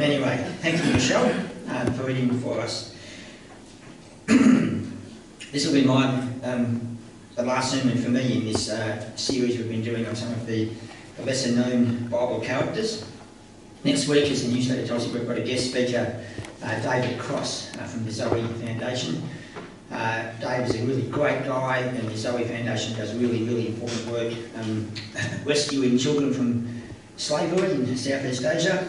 Anyway, thank you, Michelle, for reading for us. This will be the last sermon for me in this series we've been doing on some of the lesser known Bible characters. Next week, as the newsletter tells you, we've got a guest speaker, David Cross from the Zoe Foundation. Dave is a really great guy, and the Zoe Foundation does really important work rescuing children from slavery in Southeast Asia.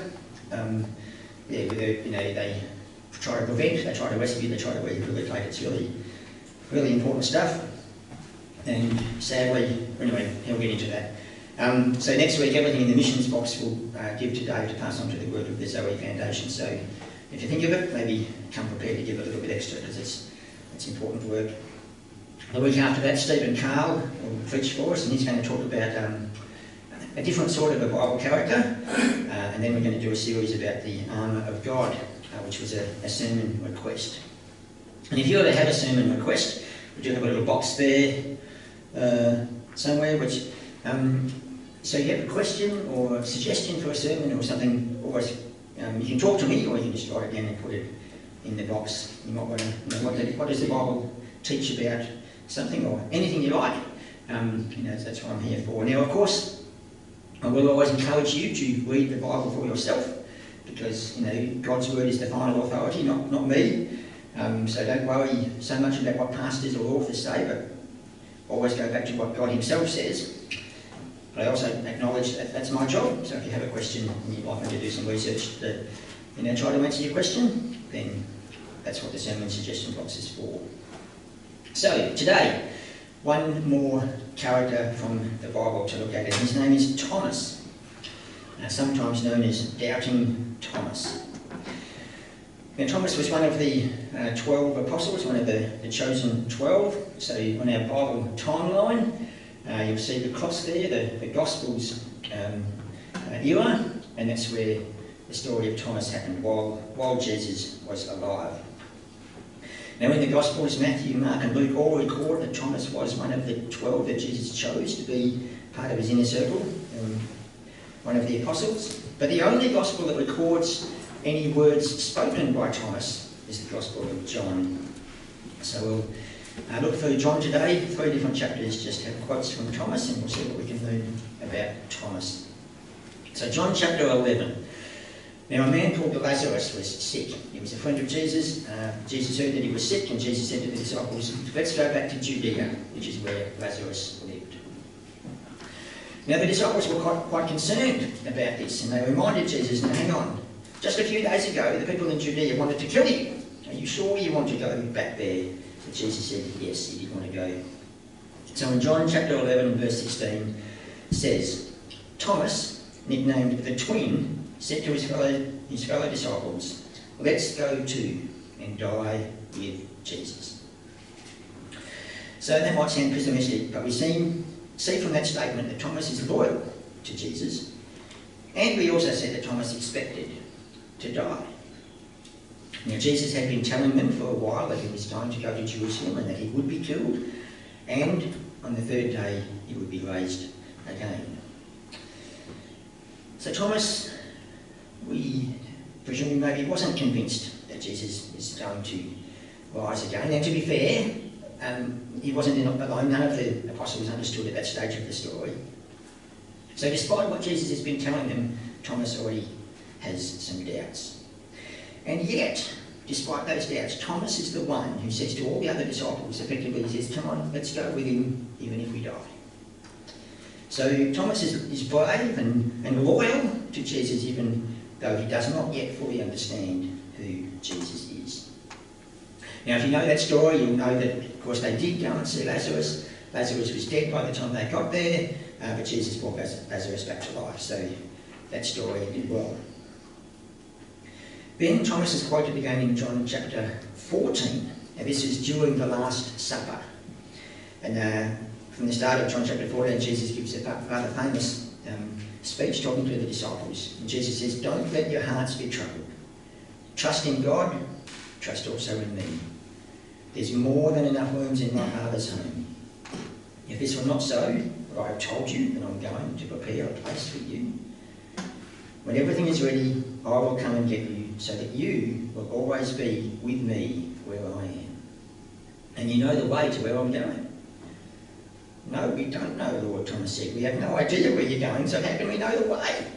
They try to prevent, they try to rescue, they try to rehabilitate. It's really important stuff. And sadly, anyway, he'll get into that. So next week, everything in the missions box will give to Dave to pass on to the work of the Zoe Foundation. So if you think of it, maybe come prepared to give a little bit extra, because it's important work. The week after that, Stephen Carl will preach for us, and he's going to talk about a different sort of a Bible character. And then we're going to do a series about the armour of God, which was a sermon request. And if you ever have a sermon request, we do have a little box there somewhere, which so you have a question or a suggestion for a sermon or something, always you can talk to me, or you can just write it down and put it in the box. You might want to know what does the Bible teach about something, or anything you like. That's what I'm here for. Now, of course, I will always encourage you to read the Bible for yourself, because God's word is the final authority, not me. So don't worry so much about what pastors or authors say, but always go back to what God himself says. But I also acknowledge that that's my job. So if you have a question and you'd like me to do some research to try to answer your question, then that's what the sermon suggestion box is for. So today, one more character from the Bible to look at, and his name is Thomas, sometimes known as Doubting Thomas. Now, Thomas was one of the 12 apostles, one of the chosen 12. So on our Bible timeline, you'll see the cross there, the Gospels era, and that's where the story of Thomas happened while Jesus was alive. Now in the Gospels, Matthew, Mark and Luke all record that Thomas was one of the 12 that Jesus chose to be part of his inner circle, one of the apostles. But the only Gospel that records any words spoken by Thomas is the Gospel of John. So we'll look through John today. 3 different chapters just have quotes from Thomas, and we'll see what we can learn about Thomas. So John chapter 11. Now a man called Lazarus was sick. He was a friend of Jesus. Jesus heard that he was sick, and Jesus said to the disciples, "Let's go back to Judea," which is where Lazarus lived. Now the disciples were quite concerned about this, and they reminded Jesus, "Now hang on, just a few days ago the people in Judea wanted to kill you. Are you sure you want to go back there?" But Jesus said yes, he did want to go. So in John chapter 11 verse 16 says, Thomas, nicknamed the Twin, said to his fellow disciples, "Let's go to and die with Jesus." So that might sound pessimistic, but we see from that statement that Thomas is loyal to Jesus, and we also see that Thomas expected to die. Now Jesus had been telling them for a while that it was time to go to Jerusalem and that he would be killed, and on the third day he would be raised again. So Thomas, we presume maybe wasn't convinced that Jesus is going to rise again. Now to be fair, he wasn't alone. None of the apostles understood at that stage of the story. So despite what Jesus has been telling them, Thomas already has some doubts. And yet, despite those doubts, Thomas is the one who says to all the other disciples, effectively, he says, "Come on, let's go with him, even if we die." So Thomas is brave and loyal to Jesus, even though he does not yet fully understand who Jesus is. Now, if you know that story, you'll know that, of course, they did go and see Lazarus. Lazarus was dead by the time they got there, but Jesus brought Lazarus back to life. So that story ended well. Then Thomas is quoted again in John chapter 14, and this is during the Last Supper. And from the start of John chapter 14, Jesus gives a rather famous speech talking to the disciples. And Jesus says, "Don't let your hearts be troubled. Trust in God, trust also in me. There's more than enough rooms in my Father's home. If this were not so, would I have told you that I'm going to prepare a place for you? When everything is ready, I will come and get you, so that you will always be with me where I am. And you know the way to where I'm going. No, we don't know, Lord, Thomas said. We have no idea where you're going, so how can we know the way?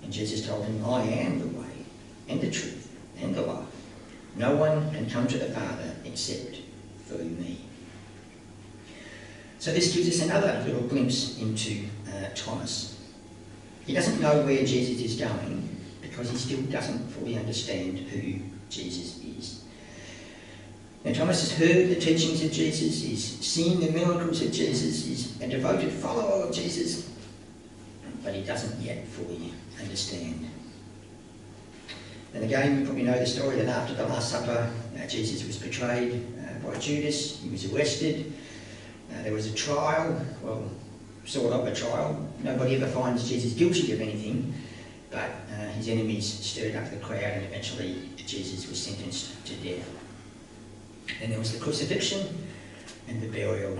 And Jesus told him, I am the way, and the truth, and the life. No one can come to the Father except through me. So this gives us another little glimpse into Thomas. He doesn't know where Jesus is going because he still doesn't fully understand who Jesus is. Now Thomas has heard the teachings of Jesus, he's seen the miracles of Jesus, he's a devoted follower of Jesus, but he doesn't yet fully understand. And again, you probably know the story that after the Last Supper, Jesus was betrayed by Judas, he was arrested, there was a trial, well, sort of a trial. Nobody ever finds Jesus guilty of anything, but his enemies stirred up the crowd and eventually Jesus was sentenced to death. Then there was the crucifixion and the burial.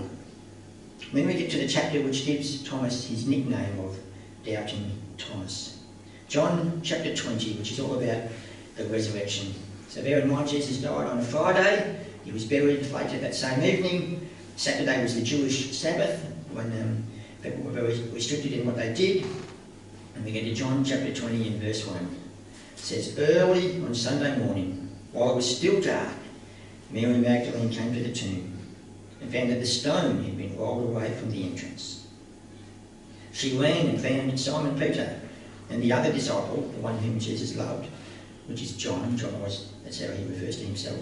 Then we get to the chapter which gives Thomas his nickname of Doubting Thomas. John chapter 20, which is all about the resurrection. So bear in mind, Jesus died on a Friday. He was buried later that same evening. Saturday was the Jewish Sabbath, when people were very restricted in what they did. And we get to John chapter 20 and verse 1. It says, early on Sunday morning, while it was still dark, Mary Magdalene came to the tomb and found that the stone had been rolled away from the entrance. She ran and found Simon Peter and the other disciple, the one whom Jesus loved, which is John. That's how he refers to himself.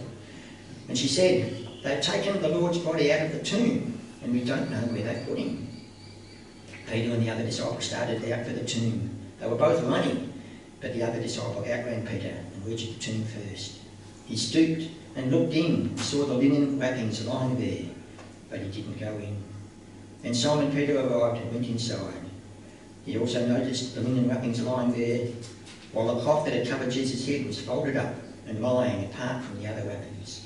And she said, they've taken the Lord's body out of the tomb and we don't know where they've put him. Peter and the other disciple started out for the tomb. They were both running, but the other disciple outran Peter and reached the tomb first. He stooped and looked in and saw the linen wrappings lying there, but he didn't go in. Then Simon Peter arrived and went inside. He also noticed the linen wrappings lying there, while the cloth that had covered Jesus' head was folded up and lying apart from the other wrappings.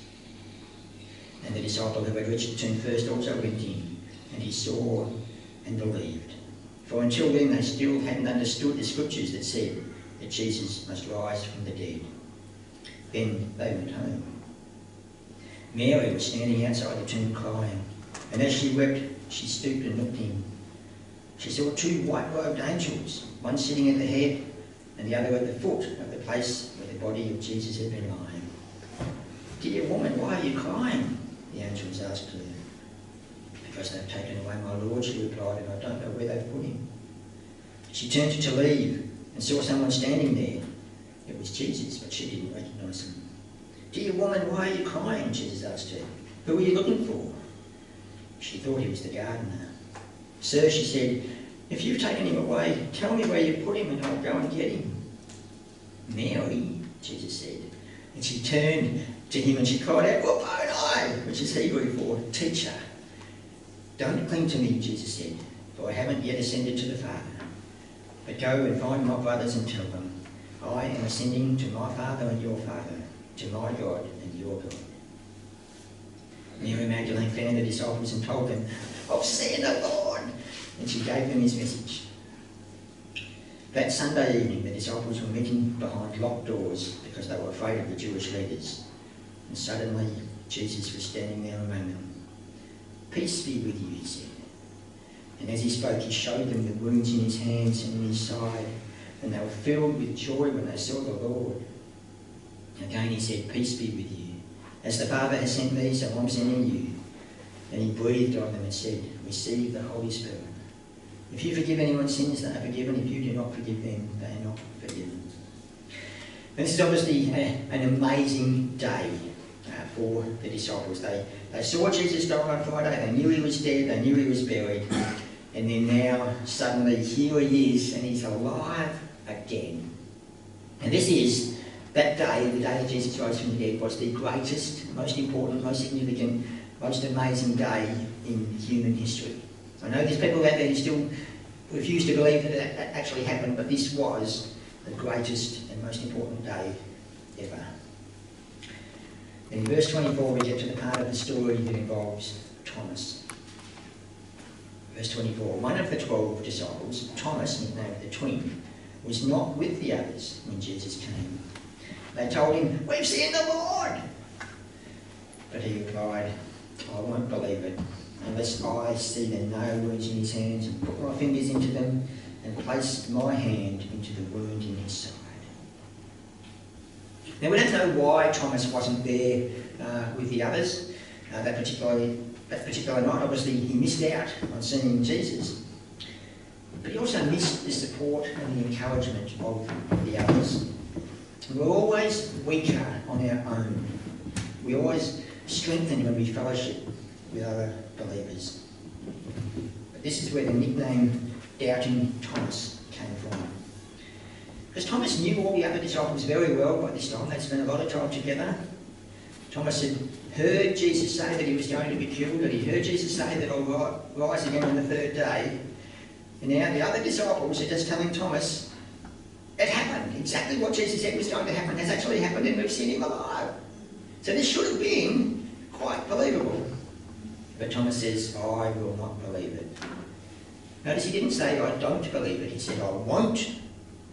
And the disciple who had reached the tomb first also went in, and he saw and believed. For until then they still hadn't understood the scriptures that said that Jesus must rise from the dead. Then they went home. Mary was standing outside the tomb crying, and as she wept, she stooped and looked in. She saw two white-robed angels, one sitting at the head and the other at the foot of the place where the body of Jesus had been lying. Dear woman, why are you crying? The angels asked her. Because they've taken away my Lord, she replied, and I don't know where they've put him. She turned to leave and saw someone standing there. It was Jesus, but she didn't recognise him. Dear woman, why are you crying? Jesus asked her. Who are you looking for? She thought he was the gardener. Sir, she said, if you've taken him away, tell me where you put him and I'll go and get him. Mary, Jesus said. And she turned to him and she cried out, Rabboni, which is Hebrew for teacher. Don't cling to me, Jesus said, for I haven't yet ascended to the Father. But go and find my brothers and tell them, I am ascending to my Father and your Father, to my God and your God. Mary Magdalene found the disciples and told them, I've seen the Lord. And she gave them his message. That Sunday evening, the disciples were meeting behind locked doors because they were afraid of the Jewish leaders. And suddenly, Jesus was standing there among them. Peace be with you, he said. And as he spoke, he showed them the wounds in his hands and in his side, and they were filled with joy when they saw the Lord. Again he said, peace be with you. As the Father has sent me, so I'm sending you. And he breathed on them and said, receive the Holy Spirit. If you forgive anyone's sins, they are forgiven. If you do not forgive them, they are not forgiven. And this is obviously an amazing day for the disciples. They saw Jesus die on Friday, they knew he was dead, they knew he was buried, and then now suddenly here he is and he's alive again. And this is that day, the day that Jesus rose from the dead, was the greatest, most important, most significant, most amazing day in human history. I know there's people out there who still refuse to believe that that actually happened, but this was the greatest and most important day ever. In verse 24 we get to the part of the story that involves Thomas. Verse 24, one of the 12 disciples, Thomas, nicknamed the twin, was not with the others when Jesus came. They told him, "We've seen the Lord." But he replied, "I won't believe it unless I see the nail wounds in his hands and put my fingers into them and place my hand into the wound in his side." Now, we don't know why Thomas wasn't there with the others that particular night. Obviously, he missed out on seeing Jesus. But he also missed the support and the encouragement of the others. We're always weaker on our own. We always strengthen when we fellowship with other believers. But this is where the nickname Doubting Thomas came from. Because Thomas knew all the other disciples very well by this time. They'd spent a lot of time together. Thomas had heard Jesus say that he was going to be killed, that he heard Jesus say that I'll rise again on the third day. And now the other disciples are just telling Thomas, it happened. Exactly what Jesus said was going to happen has actually happened, and we've seen him alive. So this should have been quite believable. But Thomas says, "I will not believe it." Notice he didn't say, "I don't believe it." He said, "I won't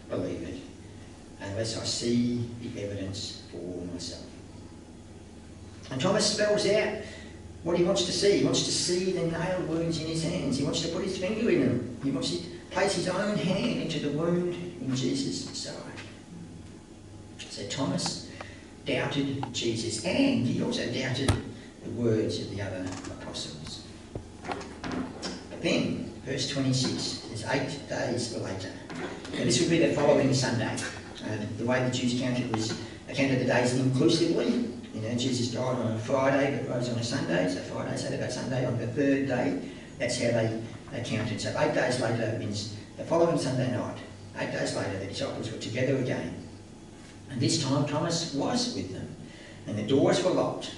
believe it unless I see the evidence for myself." And Thomas spells out what he wants to see. He wants to see the nail wounds in his hands. He wants to put his finger in them. He wants to place his own hand into the wound in Jesus' side. So Thomas doubted Jesus, and he also doubted the words of the other apostles. But then, verse 26, is 8 days later. Now this would be the following Sunday. The way the Jews counted the days inclusively. You know, Jesus died on a Friday but rose on a Sunday, so Friday, Saturday, Sunday, on the third day. That's how they counted. So 8 days later means the following Sunday night. 8 days later, the disciples were together again. And this time Thomas was with them, and the doors were locked.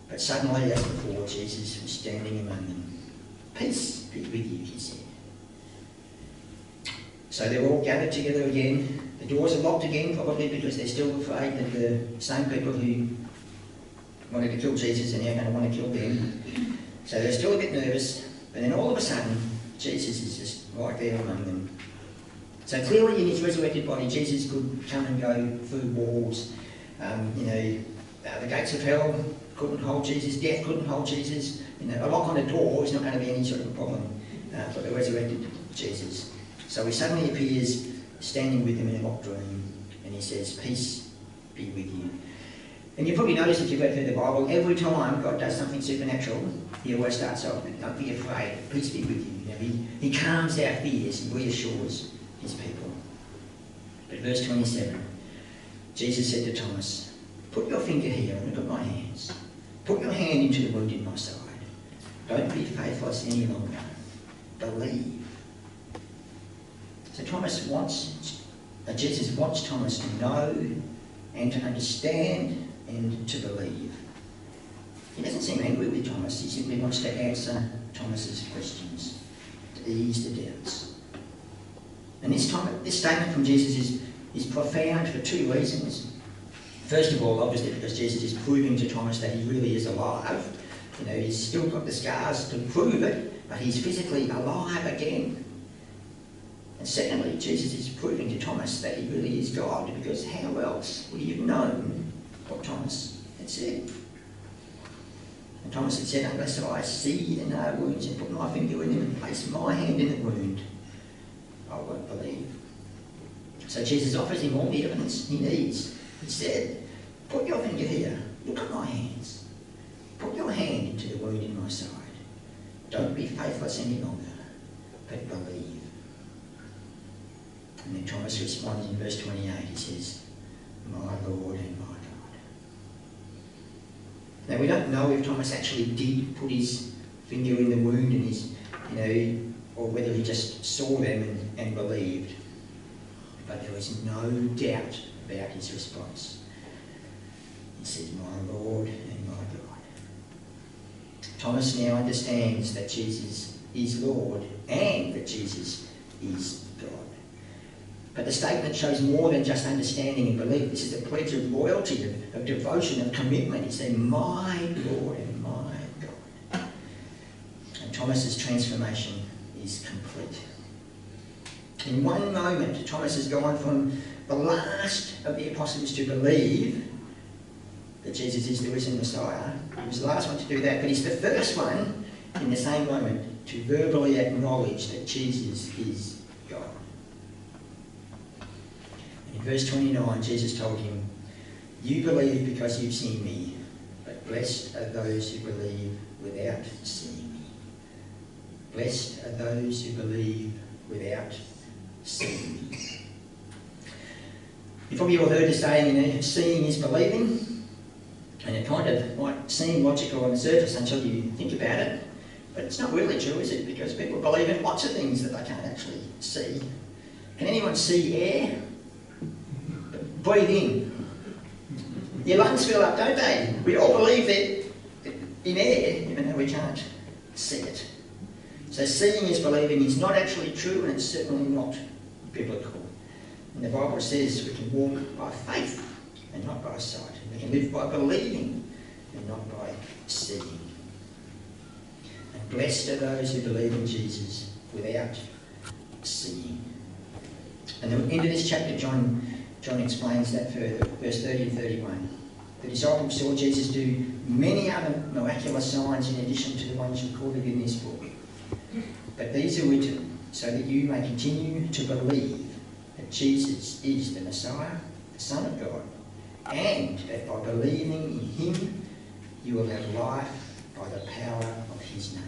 But suddenly, as before, Jesus was standing among them. "Peace be with you," he said. So they're all gathered together again. The doors are locked again, probably because they're still afraid that the same people who wanted to kill Jesus are now going to want to kill them. So they're still a bit nervous, but then all of a sudden, Jesus is just right there among them. So clearly in his resurrected body, Jesus could come and go through walls. The gates of hell couldn't hold Jesus, death couldn't hold Jesus. A lock on a door is not going to be any sort of a problem for the resurrected Jesus. So he suddenly appears standing with them in a locked room, and he says, "Peace be with you." And you probably noticed if you've read through the Bible, every time God does something supernatural, he always starts off with, "Don't be afraid, peace be with you." He calms our fears and reassures his people. But verse 27, Jesus said to Thomas, "Put your finger here and look at my hands. Put your hand into the wound in my side. Don't be faithless any longer. Believe." So Jesus wants Thomas to know and to understand and to believe. He doesn't seem angry with Thomas. He simply wants to answer Thomas's questions, to ease the doubts. And this statement from Jesus is profound for two reasons. First of all, obviously, because Jesus is proving to Thomas that he really is alive. He's still got the scars to prove it, but he's physically alive again. And secondly, Jesus is proving to Thomas that he really is God, because how else would he have known what Thomas had said? And Thomas had said, "Unless I see the nail wounds and put my finger in them and place my hand in the wound, I won't believe." So Jesus offers him all the evidence he needs. He said, "Put your finger here, look at my hands. Put your hand into the wound in my side. Don't be faithless any longer, but believe." And then Thomas responds in verse 28, he says, "My Lord and my God." Now we don't know if Thomas actually did put his finger in the wound and or whether he just saw them and believed. But there was no doubt about his response. He says, "My Lord and my God." Thomas now understands that Jesus is Lord and that Jesus is God. But the statement shows more than just understanding and belief. This is a pledge of loyalty, of devotion, of commitment. He said, "My Lord and my God." And Thomas's transformation is complete. In one moment, Thomas has gone from the last of the apostles to believe that Jesus is the risen Messiah. He was the last one to do that, but he's the first one in the same moment to verbally acknowledge that Jesus is God. In verse 29, Jesus told him, "You believe because you've seen me, but blessed are those who believe without seeing me." Blessed are those who believe without seeing me. You've probably all heard the saying, seeing is believing. And it kind of might seem logical on the surface until you think about it. But it's not really true, is it? Because people believe in lots of things that they can't actually see. Can anyone see air? Breathe in. Your lungs fill up, don't they? We all believe that in air, even though we can't see it. So seeing is believing is not actually true, and it's certainly not biblical. And the Bible says we can walk by faith and not by sight. And we can live by believing and not by seeing. And blessed are those who believe in Jesus without seeing. And at the end of this chapter, John explains that further, verse 30 and 31. The disciples saw Jesus do many other miraculous signs in addition to the ones recorded in this book. But these are written so that you may continue to believe that Jesus is the Messiah, the Son of God, and that by believing in him you will have life by the power of his name.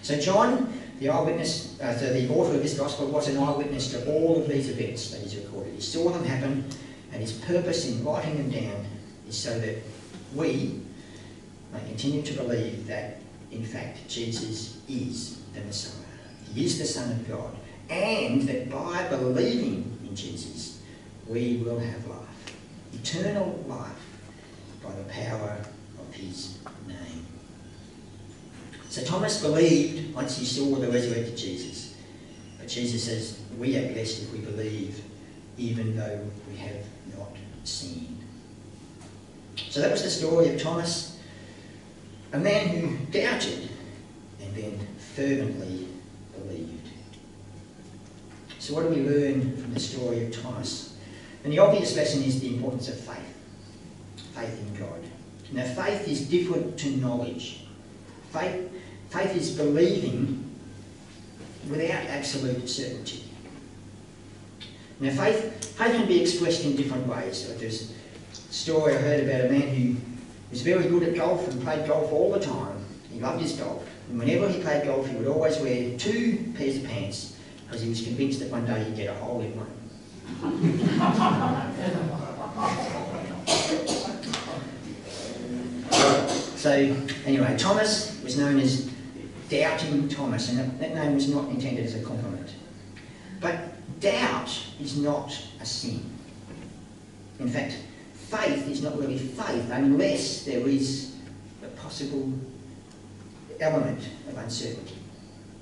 So John, the eyewitness, the author of this gospel, was an eyewitness to all of these events that he's recorded. He saw them happen, and his purpose in writing them down is so that we may continue to believe that, in fact, Jesus is the Messiah. He is the Son of God, and that by believing in Jesus, we will have life. Eternal life by the power of his name. So Thomas believed once he saw the resurrected Jesus. But Jesus says, we are blessed if we believe, even though we have not seen. So that was the story of Thomas, a man who doubted and then fervently believed. So what do we learn from the story of Thomas? And the obvious lesson is the importance of faith. Faith in God. Now faith is different to knowledge. Faith is believing without absolute certainty. Now faith can be expressed in different ways. So there's a story I heard about a man who was very good at golf and played golf all the time. He loved his golf. And whenever he played golf, he would always wear 2 pairs of pants because he was convinced that one day he'd get a hole in one. So anyway, Thomas was known as Doubting Thomas, and that name was not intended as a compliment. But doubt is not a sin. In fact, faith is not really faith unless there is a possible element of uncertainty.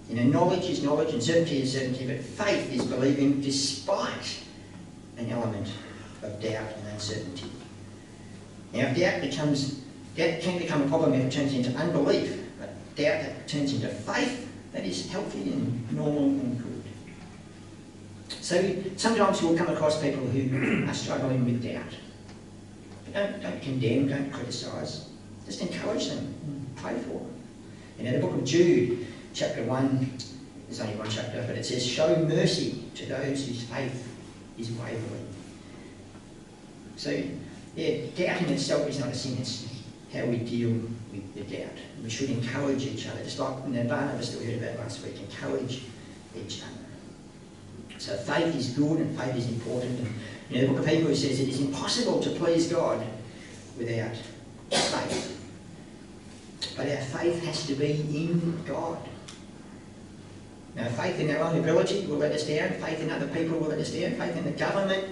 You know, knowledge is knowledge and certainty is certainty, but faith is believing despite an element of doubt and uncertainty. Now, doubt can become a problem if it turns into unbelief, but doubt that turns into faith, that is healthy and normal and good. So sometimes we'll come across people who are struggling with doubt. But don't condemn, don't criticise, just encourage them and pray for them. You know, the book of Jude, chapter 1, there's only one chapter, but it says, show mercy to those whose faith is wavering. So, yeah, doubting itself is not a sin, it's how we deal with the doubt. We should encourage each other, just like Barnabas that we heard about last week, encourage each other. So faith is good and faith is important. And, you know, the book of Hebrews says it is impossible to please God without faith. But our faith has to be in God. Now, faith in our own ability will let us down. Faith in other people will let us down. Faith in the government,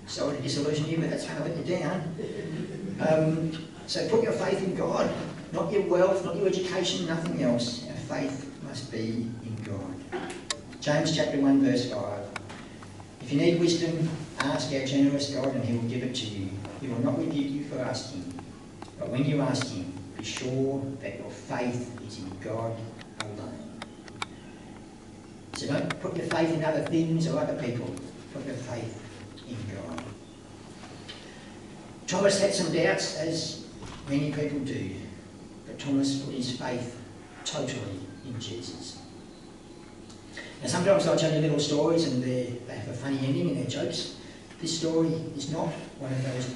sorry to disillusion you, but that's going to let you down. So put your faith in God, not your wealth, not your education, nothing else. Our faith must be in God. James chapter 1 verse 5. If you need wisdom, ask our generous God and he will give it to you. He will not rebuke you for asking. But when you ask him, be sure that your faith is in God alone. So don't put your faith in other things or other people. Put your faith in God. Thomas had some doubts, as many people do, but Thomas put his faith totally in Jesus. Now sometimes I'll tell you little stories and they have a funny ending and they're jokes. This story is not one of those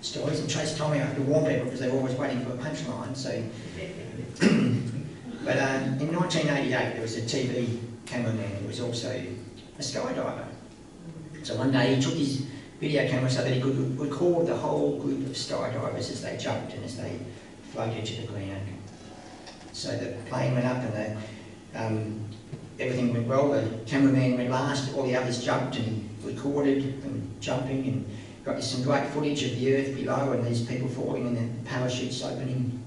stories, and Trace told me I have to warn people because they're always waiting for a punchline. So, but in 1988 there was a TV cameraman who was also a skydiver. So one day he took his video camera so that he could record the whole group of skydivers as they jumped and as they floated to the ground. So the plane went up and everything went well. The cameraman went last, all the others jumped and he recorded them jumping and got some great footage of the earth below and these people falling and the parachutes opening,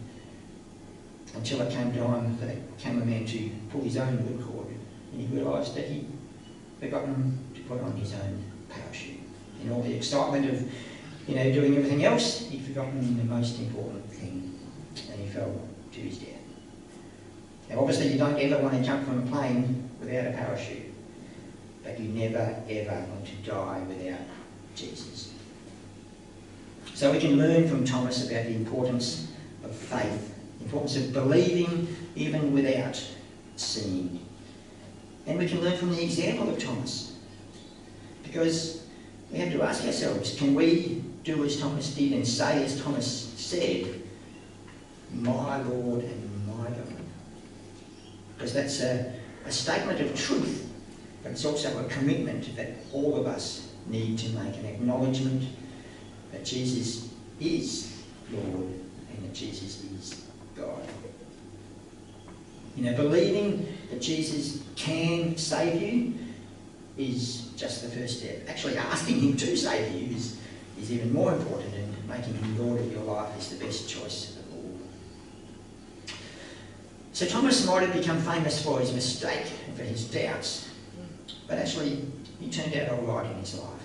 until it came time for the cameraman to pull his own record, and he realised that he'd forgotten to put on his own parachute. In all the excitement of doing everything else, he'd forgotten the most important thing, and he fell to his death. Now obviously you don't ever want to jump from a plane without a parachute, but you never ever want to die without Jesus. So we can learn from Thomas about the importance of faith, the importance of believing even without seeing. And we can learn from the example of Thomas, because we have to ask ourselves, can we do as Thomas did and say as Thomas said, my Lord and my God? Because that's a statement of truth, but it's also a commitment that all of us need to make, an acknowledgement that Jesus is Lord and that Jesus is God. Believing that Jesus can save you is just the first step. Actually asking him to save you is even more important, and making him Lord of your life is the best choice of all. So Thomas might have become famous for his mistake and for his doubts, but actually he turned out all right in his life.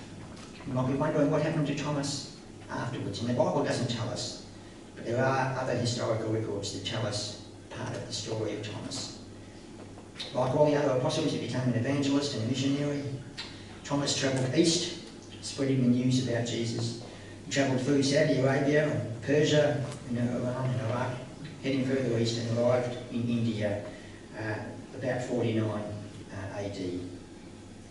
You might be wondering what happened to Thomas afterwards, and the Bible doesn't tell us, but there are other historical records that tell us part of the story of Thomas. Like all the other apostles, he became an evangelist and a missionary. Thomas travelled east, spreading the news about Jesus. He travelled through Saudi Arabia and Persia, Iran and Iraq, heading further east, and arrived in India about 49 AD.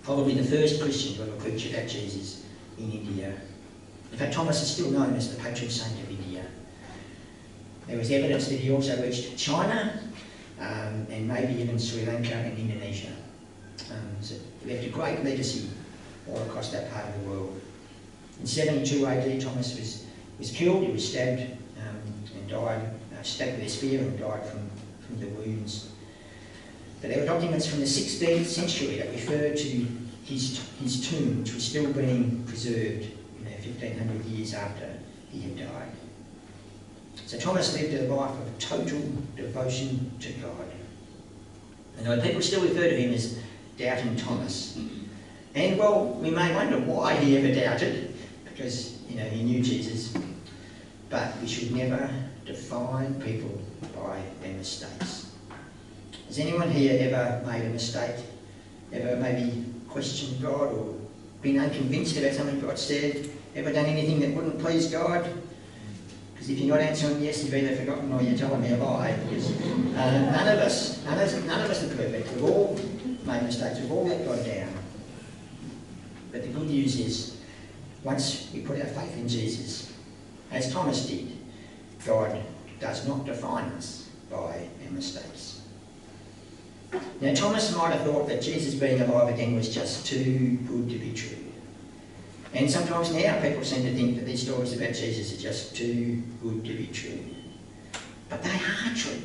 Probably the first Christian to ever preach about Jesus in India. In fact, Thomas is still known as the patron saint of India. There was evidence that he also reached China, and maybe even Sri Lanka and Indonesia. So he left a great legacy all across that part of the world. In 72 AD, Thomas was killed. He was stabbed and died, stabbed with a spear and died from the wounds. But there were documents from the 16th century that referred to his tomb, which was still being preserved 1500 years after he had died. So Thomas lived a life of total devotion to God. And people still refer to him as Doubting Thomas. And well, we may wonder why he ever doubted, because he knew Jesus. But we should never define people by their mistakes. Has anyone here ever made a mistake? Ever maybe questioned God or been unconvinced about something God said? Ever done anything that wouldn't please God? Because if you're not answering yes, you've either forgotten or you're telling me a lie. Because none of us are perfect. We've all made mistakes. We've all let God down. But the good news is, once we put our faith in Jesus, as Thomas did, God does not define us by our mistakes. Now, Thomas might have thought that Jesus being alive again was just too good to be true. And sometimes now people seem to think that these stories about Jesus are just too good to be true. But they are true.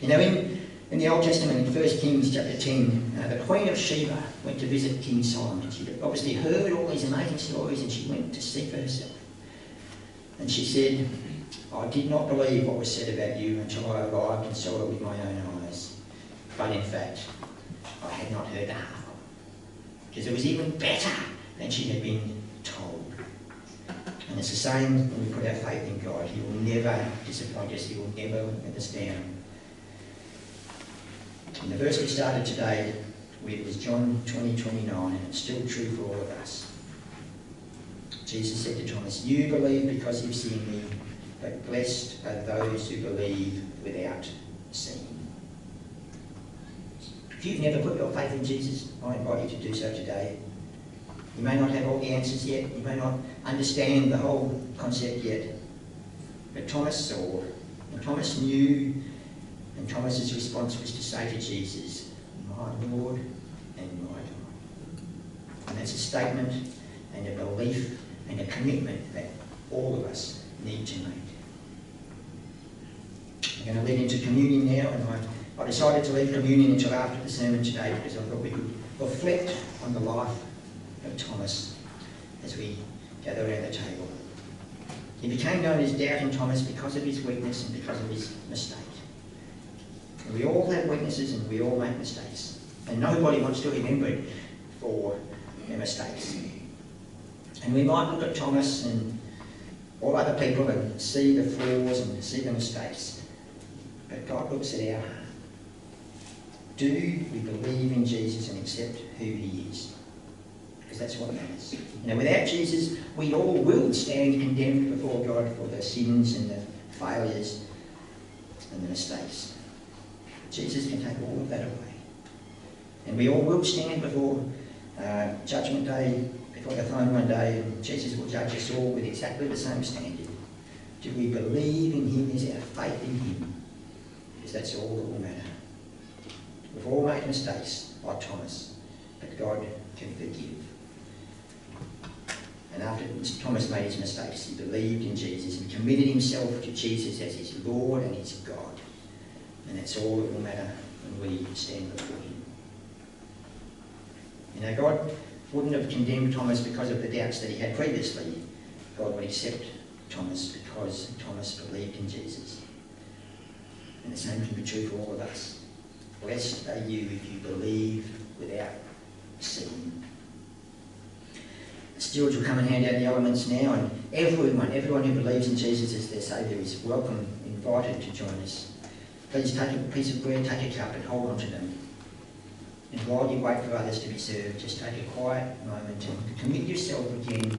In the Old Testament, in 1 Kings chapter 10, the Queen of Sheba went to visit King Solomon. She obviously heard all these amazing stories and she went to see for herself. And she said, I did not believe what was said about you until I arrived and saw it with my own eyes. But in fact, I had not heard the half of it, because it was even better than she had been told. And it's the same when we put our faith in God. He will never disappoint us. He will never let us down. In the verse we started today, It was John 20:29, and it's still true for all of us. Jesus said to Thomas, "You believe because you've seen me, but blessed are those who believe without seeing." If you've never put your faith in Jesus, I invite you to do so today. You may not have all the answers yet, you may not understand the whole concept yet, but Thomas saw, and Thomas knew, and Thomas's response was to say to Jesus, "My Lord and my God." And that's a statement and a belief and a commitment that all of us need to make. I'm going to lead into communion now, and I decided to leave communion until after the sermon today because I thought we could reflect on the life of Thomas as we gather around the table. He became known as Doubting Thomas because of his weakness and because of his mistake. And we all have weaknesses and we all make mistakes. And nobody wants to be remembered for their mistakes. And we might look at Thomas and all other people and see the flaws and see the mistakes. But God looks at our heart. Do we believe in Jesus and accept who he is? Because that's what matters. Without Jesus, we all will stand condemned before God for the sins and the failures and the mistakes. Jesus can take all of that away. And we all will stand before Judgment Day, before the throne one day, and Jesus will judge us all with exactly the same standard. Do we believe in him? Is our faith in him? Because that's all that will matter. We've all made mistakes, like Thomas, but God can forgive. And after Thomas made his mistakes, he believed in Jesus and committed himself to Jesus as his Lord and his God. And that's all that will matter when we stand before him. God wouldn't have condemned Thomas because of the doubts that he had previously. God would accept Thomas because Thomas believed in Jesus. And the same can be true for all of us. Blessed are you if you believe without seeing. The stewards will come and hand out the elements now, and everyone who believes in Jesus as their Saviour is welcome, invited to join us. Please take a piece of bread, take a cup and hold on to them. And while you wait for others to be served, just take a quiet moment and commit yourself again